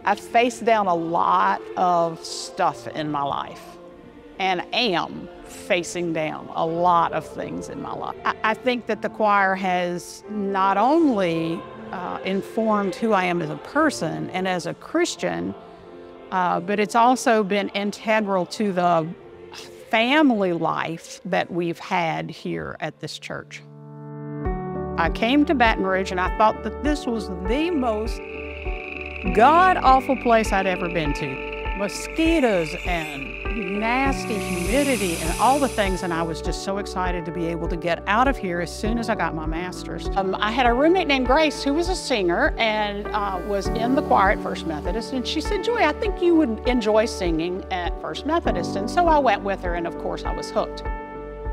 I've faced down a lot of stuff in my life and am facing down a lot of things in my life. I think that the choir has not only informed who I am as a person and as a Christian, but it's also been integral to the family life that we've had here at this church. I came to Baton Rouge and I thought that this was the most god-awful place I'd ever been to. Mosquitoes and nasty humidity and all the things, and I was just so excited to be able to get out of here as soon as I got my master's. I had a roommate named Grace who was a singer and was in the choir at First Methodist, and she said, "Joy, I think you would enjoy singing at First Methodist." And so I went with her, and of course I was hooked.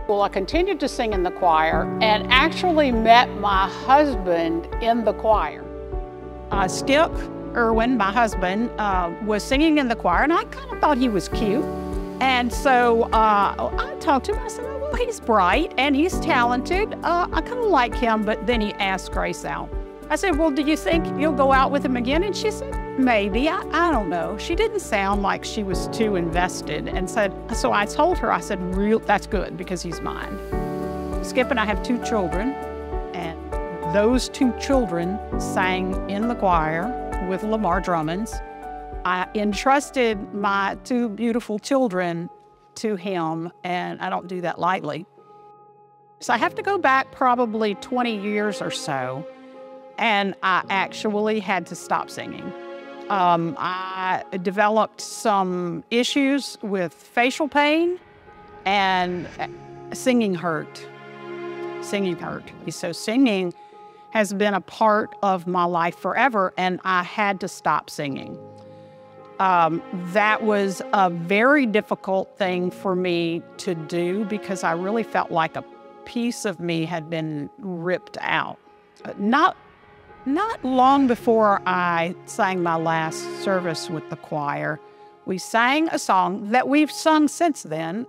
Well, I continued to sing in the choir and actually met my husband in the choir. Skip Irwin, my husband, was singing in the choir, and I kind of thought he was cute. And so I talked to him. I said, "Oh, well, he's bright and he's talented. I kind of like him." But then he asked Grace out. I said, "Well, do you think you'll go out with him again?" And she said, "Maybe. I don't know." She didn't sound like she was too invested, and so I told her, I said, "That's good because he's mine." Skip and I have 2 children, and those 2 children sang in the choir with Lamar Drummonds. I entrusted my 2 beautiful children to him, and I don't do that lightly. So I have to go back probably 20 years or so, and I actually had to stop singing. I developed some issues with facial pain, and singing hurt. Singing hurt. So singing has been a part of my life forever, and I had to stop singing. That was a very difficult thing for me to do because I really felt like a piece of me had been ripped out. Not long before I sang my last service with the choir, we sang a song that we've sung since then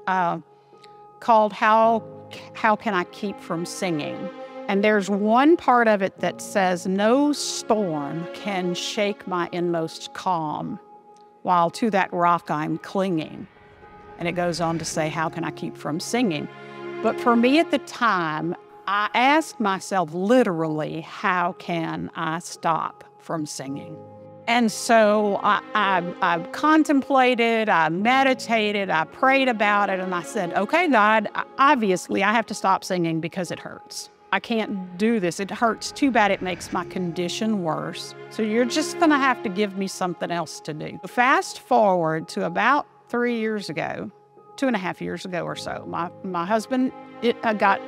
called How Can I Keep From Singing? And there's one part of it that says, "No storm can shake my inmost calm, while to that rock I'm clinging." And it goes on to say, "How can I keep from singing?" But for me at the time, I asked myself literally, how can I stop from singing? And so I contemplated, I meditated, I prayed about it, and I said, "Okay, God, obviously I have to stop singing because it hurts. I can't do this. It hurts too bad. It makes my condition worse. So you're just going to have to give me something else to do." Fast forward to about 3 years ago, 2.5 years ago or so, my husband got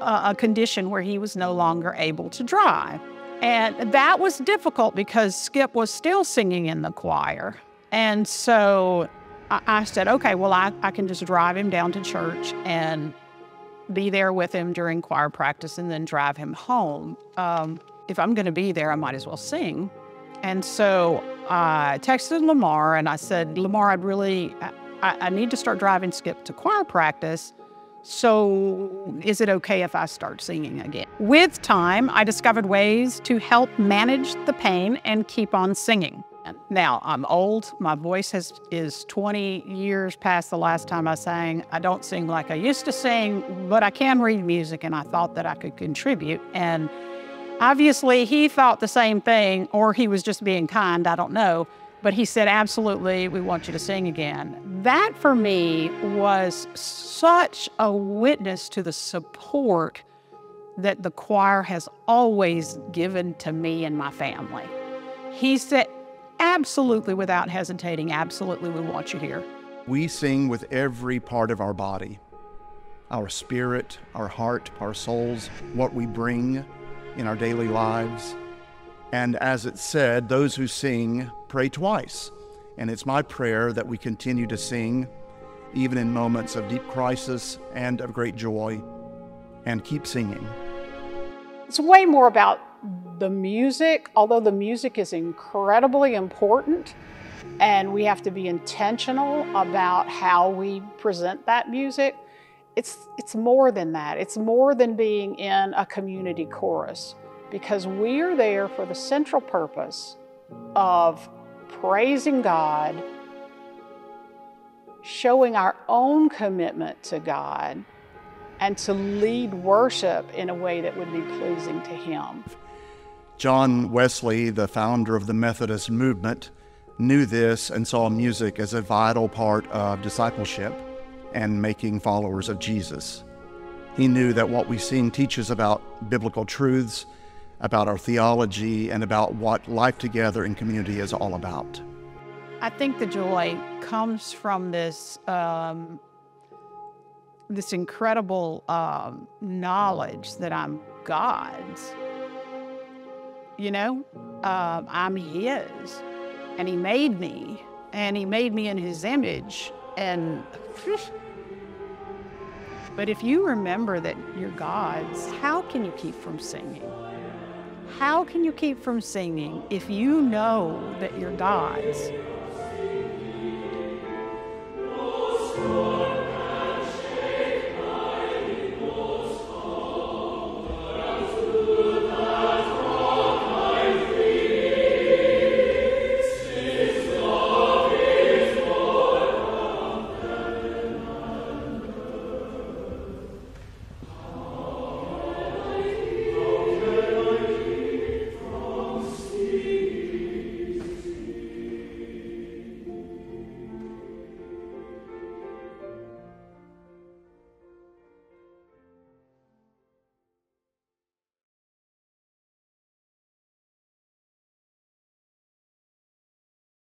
a condition where he was no longer able to drive. And that was difficult because Skip was still singing in the choir. And so I said, okay, well, I can just drive him down to church and be there with him during choir practice and then drive him home. If I'm going to be there, I might as well sing. And so I texted Lamar and I said, "Lamar, I need to start driving Skip to choir practice. So is it okay if I start singing again?" With time, I discovered ways to help manage the pain and keep on singing. Now, I'm old. My voice is 20 years past the last time I sang. I don't sing like I used to sing, but I can read music, and I thought that I could contribute. And obviously, he thought the same thing, or he was just being kind, I don't know. But he said, "Absolutely, we want you to sing again." That, for me, was such a witness to the support that the choir has always given to me and my family. He said, "Absolutely, without hesitating, absolutely, we want you here." We sing with every part of our body, our spirit, our heart, our souls, what we bring in our daily lives. And as it said, those who sing pray twice. And it's my prayer that we continue to sing, even in moments of deep crisis and of great joy, and keep singing. It's way more about the music, although the music is incredibly important, and we have to be intentional about how we present that music. It's more than that. It's more than being in a community chorus, because we are there for the central purpose of praising God, showing our own commitment to God, and to lead worship in a way that would be pleasing to Him. John Wesley, the founder of the Methodist movement, knew this and saw music as a vital part of discipleship and making followers of Jesus. He knew that what we sing teaches about biblical truths, about our theology, and about what life together in community is all about. I think the joy comes from this this incredible knowledge that I'm God's. You know, I'm His, and He made me, in His image. And but if you remember that you're God's, how can you keep from singing? How can you keep from singing if you know that you're God's?